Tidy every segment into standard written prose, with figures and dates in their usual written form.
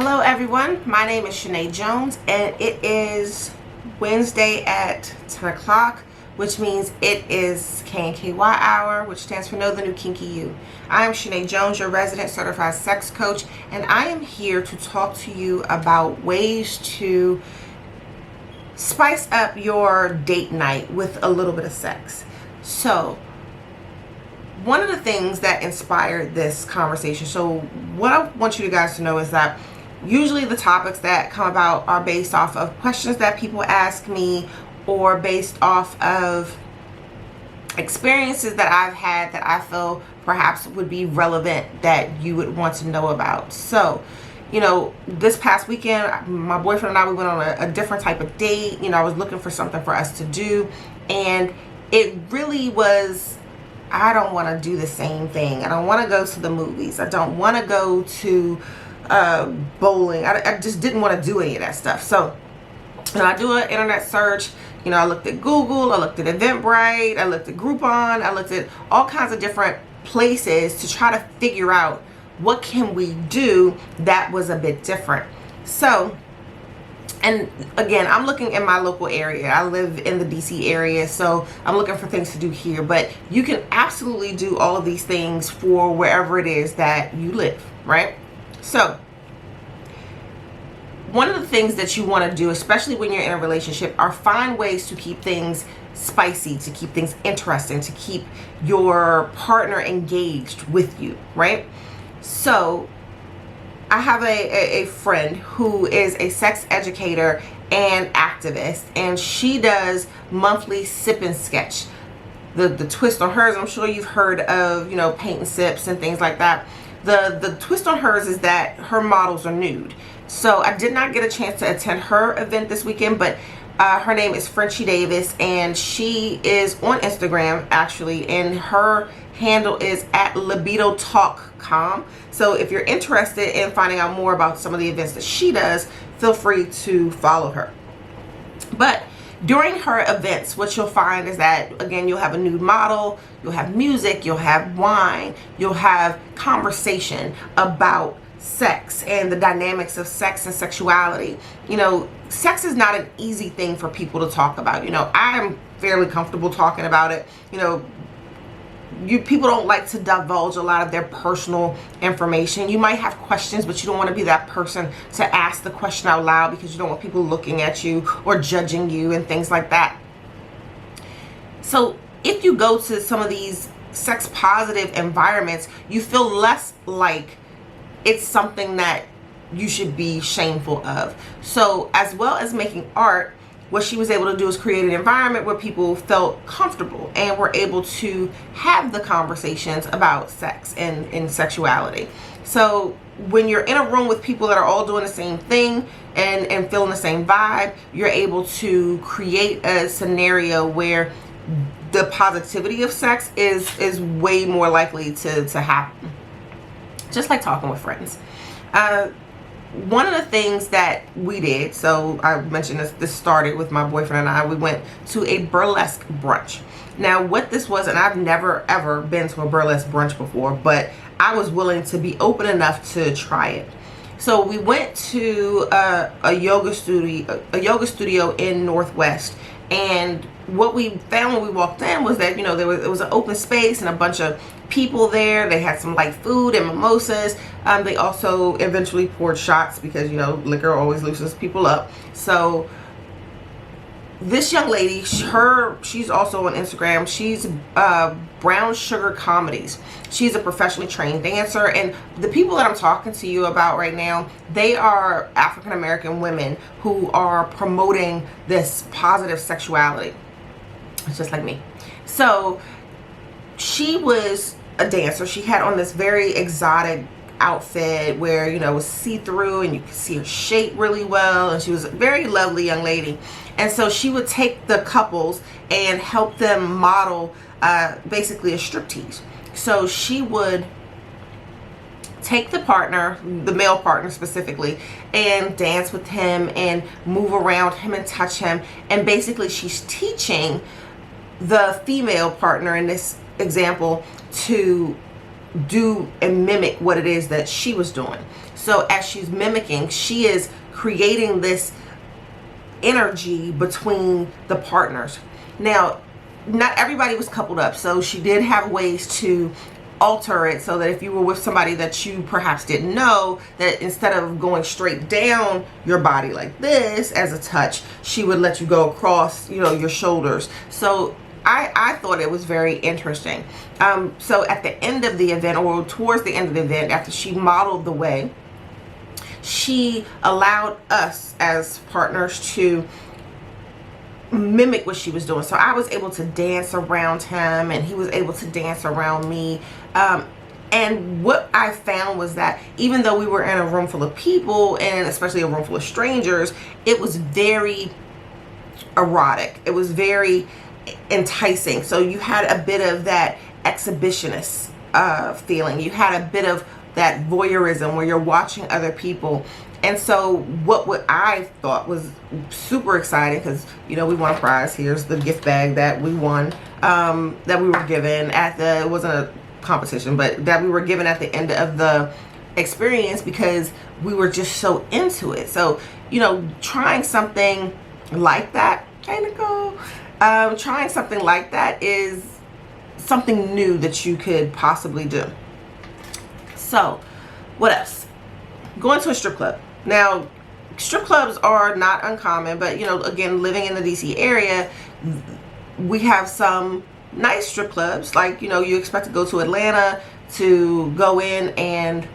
Hello everyone, my name is Shanae Jones and it is Wednesday at 10 o'clock, which means it is KNKY hour, which stands for Know the New Kinky You. I am Shanae Jones, your resident certified sex coach, and I am here to talk to you about ways to spice up your date night with a little bit of sex. So one of the things that inspired this conversation, so what I want you guys to know is that usually the topics that come about are based off of questions that people ask me or based off of experiences that I've had that I feel perhaps would be relevant that you would want to know about. So, this past weekend, my boyfriend and I, we went on a different type of date. I was looking for something for us to do, and it really was, I don't want to do the same thing. I don't want to go to the movies. I don't want to go to bowling. I just didn't want to do any of that stuff. So I do an internet search. I looked at Google, I looked at Eventbrite, I looked at Groupon, I looked at all kinds of different places to try to figure out what can we do that was a bit different. So, and again, I'm looking in my local area. I live in the DC area, so I'm looking for things to do here. But you can absolutely do all of these things for wherever it is that you live, right? So one of the things that you want to do, especially when you're in a relationship, are find ways to keep things spicy, to keep things interesting, to keep your partner engaged with you, right? So I have a friend who is a sex educator and activist, and she does monthly sip and sketch. The twist on hers, I'm sure you've heard of, paint and sips and things like that. The twist on hers is that her models are nude. So I did not get a chance to attend her event this weekend, but her name is Frenchy Davis, and she is on Instagram actually, and her handle is @libidotalkcom. So if you're interested in finding out more about some of the events that she does, feel free to follow her. But during her events, what you'll find is that, again, you'll have a nude model, you'll have music, you'll have wine, you'll have conversation about sex and the dynamics of sex and sexuality. Sex is not an easy thing for people to talk about. I'm fairly comfortable talking about it. People don't like to divulge a lot of their personal information. You might have questions, but you don't want to be that person to ask the question out loud because you don't want people looking at you or judging you and things like that. So if you go to some of these sex positive environments, you feel less like it's something that you should be shameful of. So as well as making art, what she was able to do is create an environment where people felt comfortable and were able to have the conversations about sex and sexuality. So when you're in a room with people that are all doing the same thing and feeling the same vibe, you're able to create a scenario where the positivity of sex is way more likely to happen. Just like talking with friends. One of the things that we did, so I mentioned this started with my boyfriend and I, we went to a burlesque brunch. Now what this was, and I've never ever been to a burlesque brunch before, but I was willing to be open enough to try it. So we went to a yoga studio in Northwest, and what we found when we walked in was that it was an open space and a bunch of people there. They had some light food and mimosas. They also eventually poured shots because liquor always loosens people up. So this young lady, she's also on Instagram. She's Brown Sugar Comedies. She's a professionally trained dancer, and the people that I'm talking to you about right now, they are African American women who are promoting this positive sexuality. It's just like me. So she was a dancer. She had on this very exotic outfit where it was see-through and you could see her shape really well, and she was a very lovely young lady. And so she would take the couples and help them model basically a striptease. So she would take the partner, the male partner specifically, and dance with him and move around him and touch him, and basically she's teaching the female partner in this example to do and mimic what it is that she was doing. So as she's mimicking, she is creating this energy between the partners. Now, not everybody was coupled up, so she did have ways to alter it so that if you were with somebody that you perhaps didn't know, that instead of going straight down your body like this as a touch, she would let you go across, you know, your shoulders. So I thought it was very interesting. So at the end of the event, or towards the end of the event, after she modeled the way, she allowed us as partners to mimic what she was doing. So I was able to dance around him and he was able to dance around me. And what I found was that even though we were in a room full of people, and especially a room full of strangers, it was very erotic. It was very enticing. So you had a bit of that exhibitionist feeling. You had a bit of that voyeurism where you're watching other people. And so what I thought was super exciting, because, you know, we won a prize. Here's the gift bag that we won, that we were given at the, it wasn't a competition, but that we were given at the end of the experience, because we were just so into it. So, you know, trying something like that, trying something like that is something new that you could possibly do. So, what else? Going to a strip club. Now, strip clubs are not uncommon, but, you know, again, living in the DC area, we have some nice strip clubs. Like, you know, you expect to go to Atlanta to go in and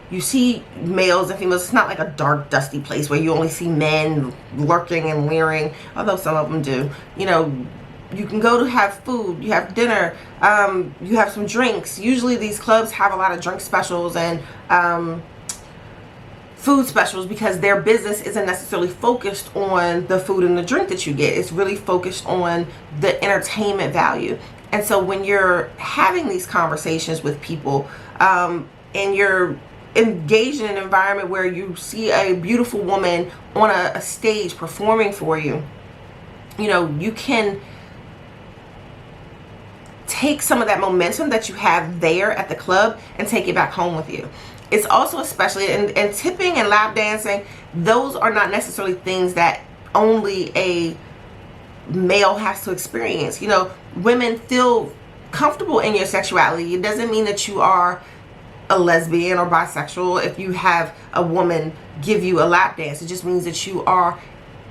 you see males and females. It's not like a dark, dusty place where you only see men lurking and leering, although some of them do. You know, you can go to have food, you have dinner, you have some drinks. Usually these clubs have a lot of drink specials and food specials, because their business isn't necessarily focused on the food and the drink that you get. It's really focused on the entertainment value. And so when you're having these conversations with people, and you're engaged in an environment where you see a beautiful woman on a stage performing for you, you know, you can take some of that momentum that you have there at the club and take it back home with you. It's also especially, and tipping and lap dancing, those are not necessarily things that only a male has to experience. You know, women feel comfortable in your sexuality. It doesn't mean that you are a lesbian or bisexual if you have a woman give you a lap dance. It just means that you are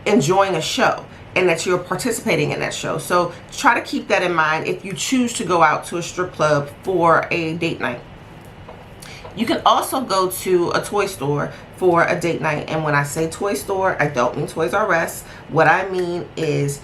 enjoying a show and that you're participating in that show. So try to keep that in mind if you choose to go out to a strip club for a date night. You can also go to a toy store for a date night. And when I say toy store, I don't mean Toys R Us. What I mean is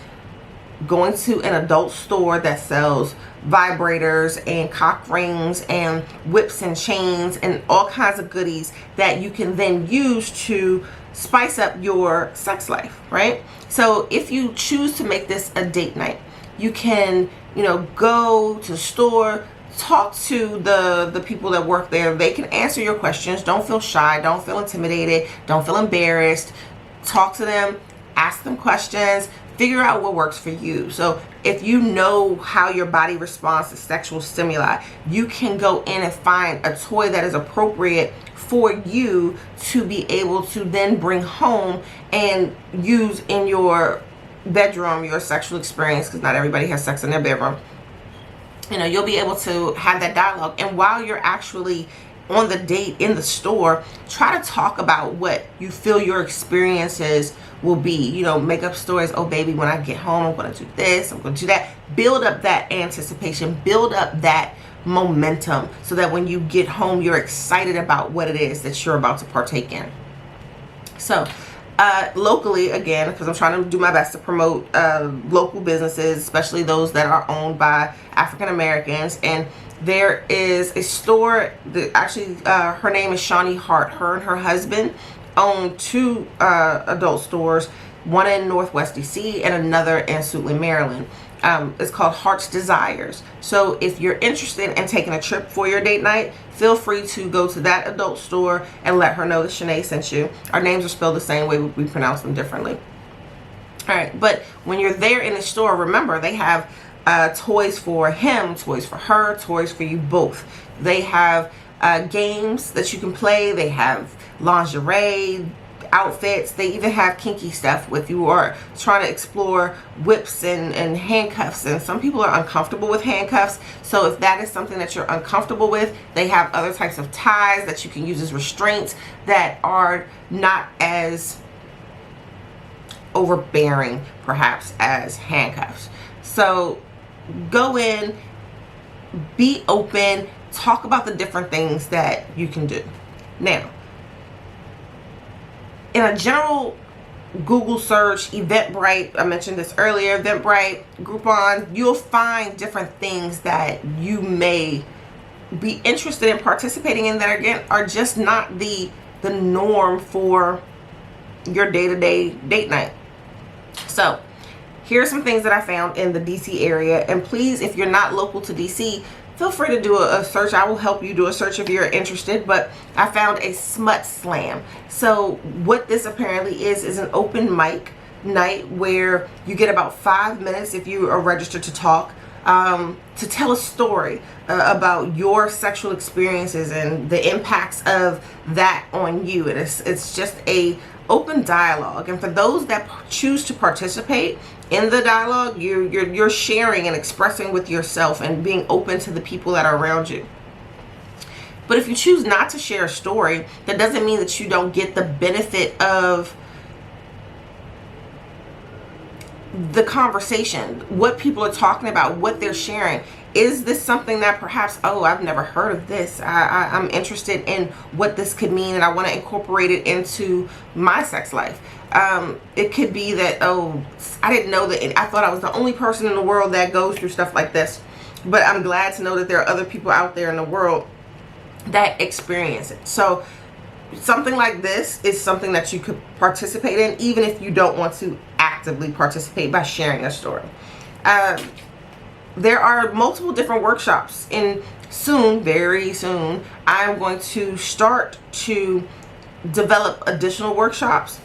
going to an adult store that sells vibrators and cock rings and whips and chains and all kinds of goodies that you can then use to spice up your sex life, right? So if you choose to make this a date night, you can, you know, go to the store, talk to the people that work there. They can answer your questions. Don't feel shy, don't feel intimidated, don't feel embarrassed. Talk to them, ask them questions, figure out what works for you. So if you know how your body responds to sexual stimuli, you can go in and find a toy that is appropriate for you to be able to then bring home and use in your bedroom, your sexual experience, because not everybody has sex in their bedroom. You know, you'll be able to have that dialogue. And while you're actually on the date in the store, try to talk about what you feel your experiences will be. You know, make up stories. Oh baby, when I get home, I'm going to do this, I'm going to do that. Build up that anticipation, build up that momentum, so that when you get home, you're excited about what it is that you're about to partake in. So locally, again, because I'm trying to do my best to promote local businesses, especially those that are owned by African Americans. And there is a store that actually, her name is Shawnee Hart. Her and her husband own two adult stores, one in Northwest DC and another in Suitland, Maryland. It's called Heart's Desires. So if you're interested in taking a trip for your date night, feel free to go to that adult store and let her know that Shanae sent you. Our names are spelled the same way, we pronounce them differently. All right, but when you're there in the store, remember they have toys for him, toys for her, toys for you both. They have games that you can play. They have lingerie, outfits. They even have kinky stuff with you or trying to explore whips and handcuffs. And some people are uncomfortable with handcuffs. So if that is something that you're uncomfortable with, they have other types of ties that you can use as restraints that are not as overbearing perhaps as handcuffs. So go in, be open, talk about the different things that you can do. Now, in a general Google search, Eventbrite, I mentioned this earlier, Eventbrite, Groupon, you'll find different things that you may be interested in participating in that, again, are just not the norm for your day-to-day date night. So here are some things that I found in the DC area. And please, if you're not local to DC, feel free to do a search. I will help you do a search if you're interested. But I found a smut slam. So what this apparently is an open mic night where you get about 5 minutes, if you are registered to talk, to tell a story about your sexual experiences and the impacts of that on you. And it's just a open dialogue. And for those that choose to participate in the dialogue, you're sharing and expressing with yourself and being open to the people that are around you. But if you choose not to share a story, that doesn't mean that you don't get the benefit of the conversation, what people are talking about, what they're sharing. Is this something that perhaps, oh, I've never heard of this. I'm interested in what this could mean and I want to incorporate it into my sex life. It could be that, oh, I didn't know that. I thought I was the only person in the world that goes through stuff like this. But I'm glad to know that there are other people out there in the world that experience it. So something like this is something that you could participate in, even if you don't want to actively participate by sharing a story. There are multiple different workshops, and soon, very soon, I'm going to start to develop additional workshops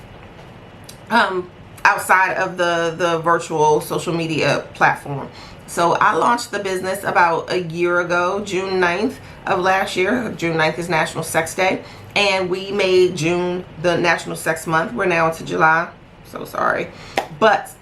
outside of the virtual social media platform. So I launched the business about a year ago, June 9th of last year. June 9th is National Sex Day, and we made June the National Sex Month. We're now into July, so sorry. But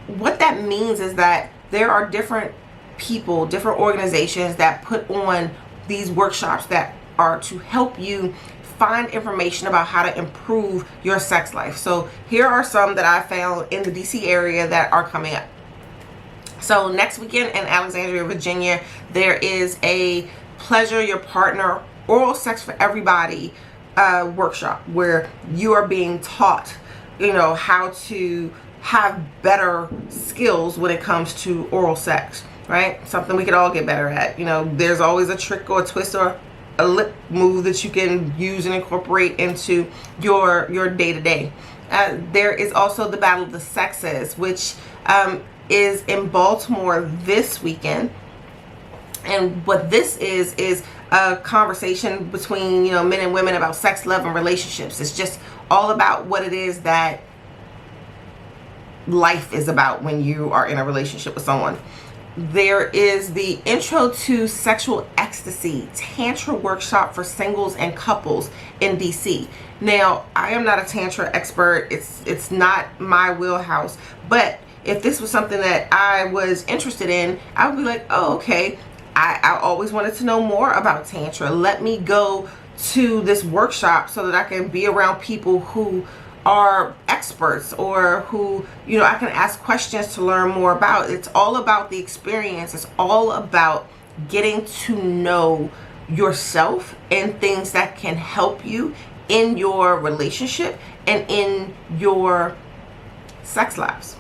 what that means is that there are different people, different organizations that put on these workshops that are to help you find information about how to improve your sex life. So here are some that I found in the DC area that are coming up. So next weekend in Alexandria, Virginia, there is a Pleasure Your Partner Oral Sex for Everybody workshop where you are being taught, how to have better skills when it comes to oral sex, right? Something we could all get better at. There's always a trick or a twist or a lip move that you can use and incorporate into your day-to-day. There is also the Battle of the Sexes, which is in Baltimore this weekend. And what this is a conversation between men and women about sex, love, and relationships. It's just all about what it is that life is about when you are in a relationship with someone. There is the Intro to Sexual Ecstasy Tantra workshop for singles and couples in DC. Now, I am not a Tantra expert. It's not my wheelhouse. But if this was something that I was interested in, I would be like, oh, okay. I always wanted to know more about Tantra. Let me go to this workshop so that I can be around people who are experts or who, I can ask questions to learn more about. It's all about the experience. It's all about getting to know yourself and things that can help you in your relationship and in your sex lives.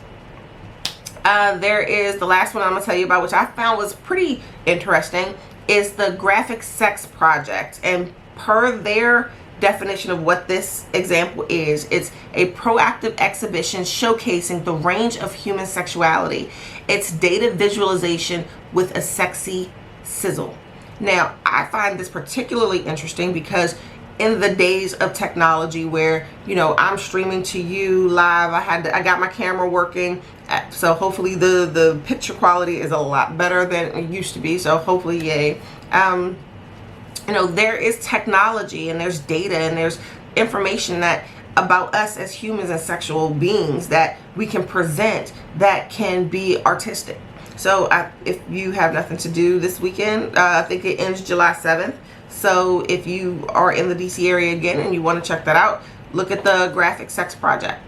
There is the last one I'm going to tell you about, which I found was pretty interesting, is the Graphic Sex Project. And per their definition of what this example is, it's a proactive exhibition showcasing the range of human sexuality. It's data visualization with a sexy sizzle. Now, I find this particularly interesting because in the days of technology where, you know, I'm streaming to you live. I got my camera working, so hopefully the picture quality is a lot better than it used to be, so hopefully, yay. You know, there is technology and there's data and there's information that about us as humans and sexual beings that we can present that can be artistic. So if you have nothing to do this weekend, I think it ends July 7th. So if you are in the DC area again and you want to check that out, look at the Graphic Sex Project.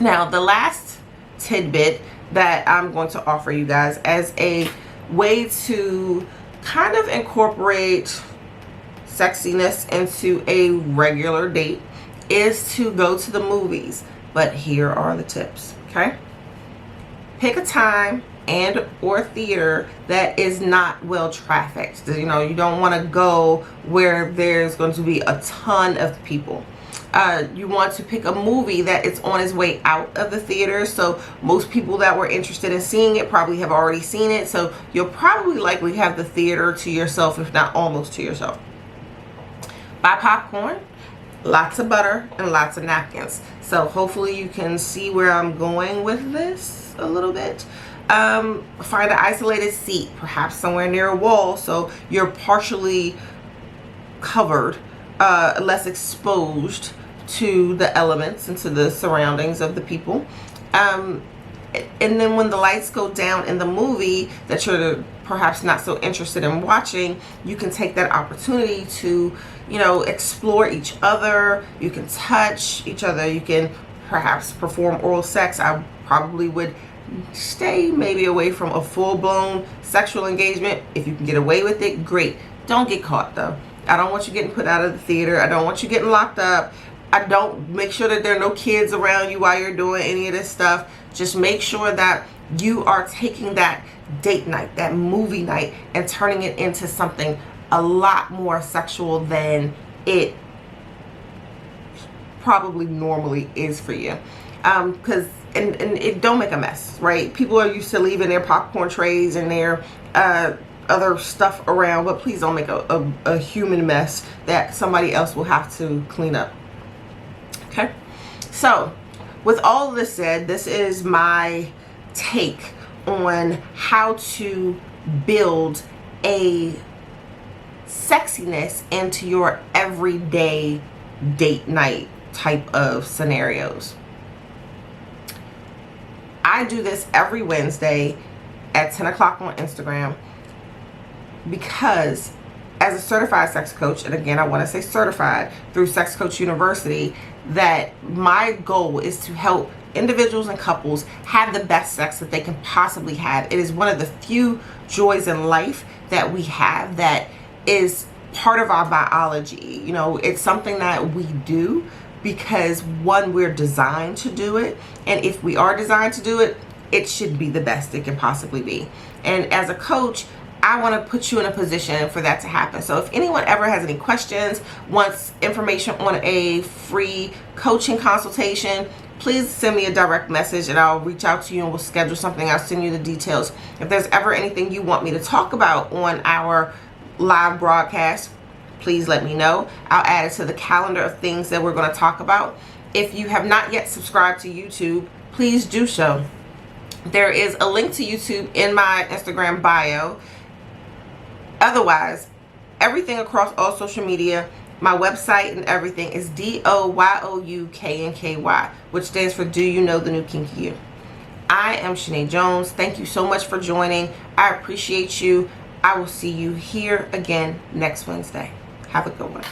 Now, the last tidbit that I'm going to offer you guys as a way to kind of incorporate sexiness into a regular date is to go to the movies. But here are the tips, okay? Pick a time and or theater that is not well trafficked. You know, you don't want to go where there's going to be a ton of people. You want to pick a movie that is on its way out of the theater, so most people that were interested in seeing it probably have already seen it, so you'll probably likely have the theater to yourself, if not almost to yourself. Buy popcorn, lots of butter, and lots of napkins. So hopefully you can see where I'm going with this a little bit. Find an isolated seat, perhaps somewhere near a wall, so you're partially covered, less exposed to the elements and to the surroundings of the people. And then when the lights go down in the movie that you're perhaps not so interested in watching, you can take that opportunity to, you know, explore each other. You can touch each other. You can perhaps perform oral sex. I probably would stay maybe away from a full-blown sexual engagement. If you can get away with it, great. Don't get caught though. I don't want you getting put out of the theater. I don't want you getting locked up. I don't make sure that there are no kids around you while you're doing any of this stuff. Just make sure that you are taking that date night, that movie night, and turning it into something a lot more sexual than it probably normally is for you. Because and it don't make a mess, right? People are used to leaving their popcorn trays and their other stuff around, but please don't make a human mess that somebody else will have to clean up. Okay, so with all of this said, this is my take on how to build a sexiness into your everyday date night type of scenarios. I do this every Wednesday at 10 o'clock on Instagram because as a certified sex coach, and again, I want to say certified through Sex Coach University, that my goal is to help individuals and couples have the best sex that they can possibly have. It is one of the few joys in life that we have that is part of our biology. You know, it's something that we do because, one, we're designed to do it, and if we are designed to do it, it should be the best it can possibly be. And as a coach, I want to put you in a position for that to happen. So if anyone ever has any questions, wants information on a free coaching consultation, please send me a direct message and I'll reach out to you and we'll schedule something. I'll send you the details. If there's ever anything you want me to talk about on our live broadcast, please let me know. I'll add it to the calendar of things that we're going to talk about. If you have not yet subscribed to YouTube, please do so. There is a link to YouTube in my Instagram bio. Otherwise, everything across all social media, my website and everything is DOYOUKNKY, which stands for Do You Know the New Kinky You. I am Shanae Jones. Thank you so much for joining. I appreciate you. I will see you here again next Wednesday. Have a good one.